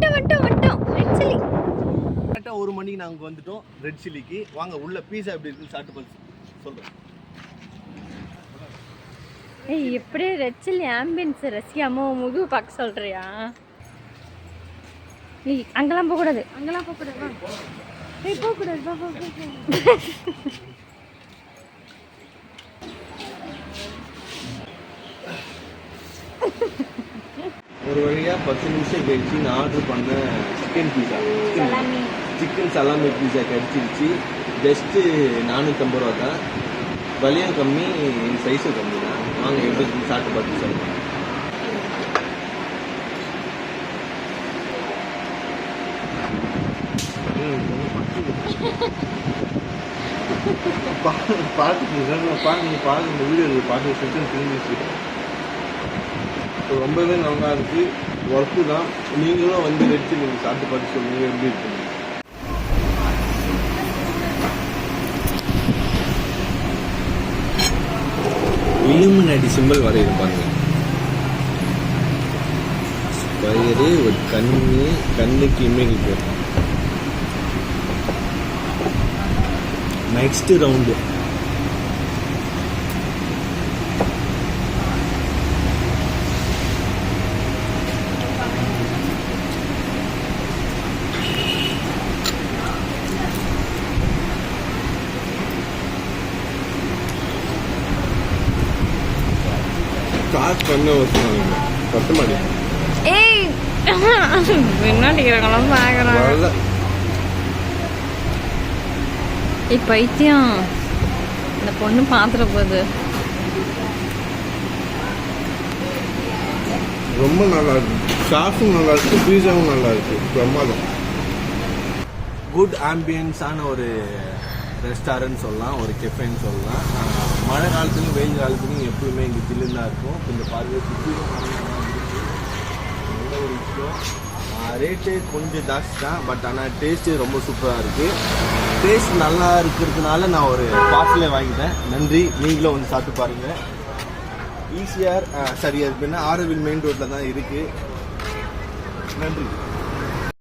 வந்துட்டோம் red chilli. கரெக்டா 1 மணிக்கு நாங்க வந்துட்டோம் ரெட் சில்லிக்கு. வாங்க உள்ள பீஸா எப்படி இருக்குன்னு சாப்பிட்டு பார்த்து சொல்றேன். ஏய் எப்படி ரெட் சில்லி ஆம்பியன்ஸ் ரசிக்காம முதுகு பார்க்க சொல்றியா? ஏய் அங்கெல்லாம் போக கூடாது வா. ஏய் போக கூடாது வா. ஒரு வழியா 10 நிமிஷம் கழிச்சு நான் ஆர்டர் பண்ண சிக்கன் பீஸா சிக்கன் சலாமி பீஸா கிடைச்சிருச்சு. ஜஸ்ட்டு 450 ரூபா தான். விலையும் கம்மி, சைஸும் கம்மி தான். வாங்க எப்படி சாப்பிட்டு பார்த்து சொல்லுங்கள். பாருங்க இந்த வீடியோ பார்த்து செகண்ட் தெரிஞ்சிச்சு. ரொம்பவே நல்லா இருக்கு. ஒர்க்கு தான். நீங்களும் வந்து ரெட் சில்லி நீங்கள் சாப்பிட்டு பார்த்து சொல்லுங்க எப்படி இருக்கு. இலுமினாட்டி சிம்பிள் வரையும் பாருங்க. ஸ்பைரு ஒரு கண்ணுக்கு இமேஜ் போகும். நெக்ஸ்ட் ரவுண்டு ஸ்டார்ட் பண்ண வச்சுருவாங்க. பத்த மாட்டேன். ஏய் முன்னாடி பார்க்குறாங்க. ஏய் பைத்தியம், இந்த பொண்ணு பார்த்துட போகுது. ரொம்ப நல்லா இருக்கு. சாஸும் நல்லா இருக்கு, பீஸாவும் நல்லா இருக்கு. பிரமாதம். குட் ஆம்பியன்ஸான ஒரு ரெஸ்டாரண்ட் சொல்லலாம், ஒரு கெஃபேன்னு சொல்லலாம். மழை காலத்துலையும் வெயில் காலத்துலையும் எப்பவுமே இங்கே ஜில்லுன்னு தான் இருக்கும். கொஞ்சம் பாருங்க நல்ல ஒரு விஷயம். ரேட்டு கொஞ்சம் ஜாஸ்தி தான், பட் ஆனால் டேஸ்ட்டு ரொம்ப சூப்பராக இருக்குது. டேஸ்ட் நல்லா இருக்கிறதுனால நான் ஒரு பார்சலே வாங்கிட்டேன். நன்றி. நீங்களும் வந்து சாப்பிட்டு பாருங்கள். ஈஸியாக சரி அது பின்னா ஆரோவில் மெயின் ரோட்டில் தான் இருக்குது. நன்றி.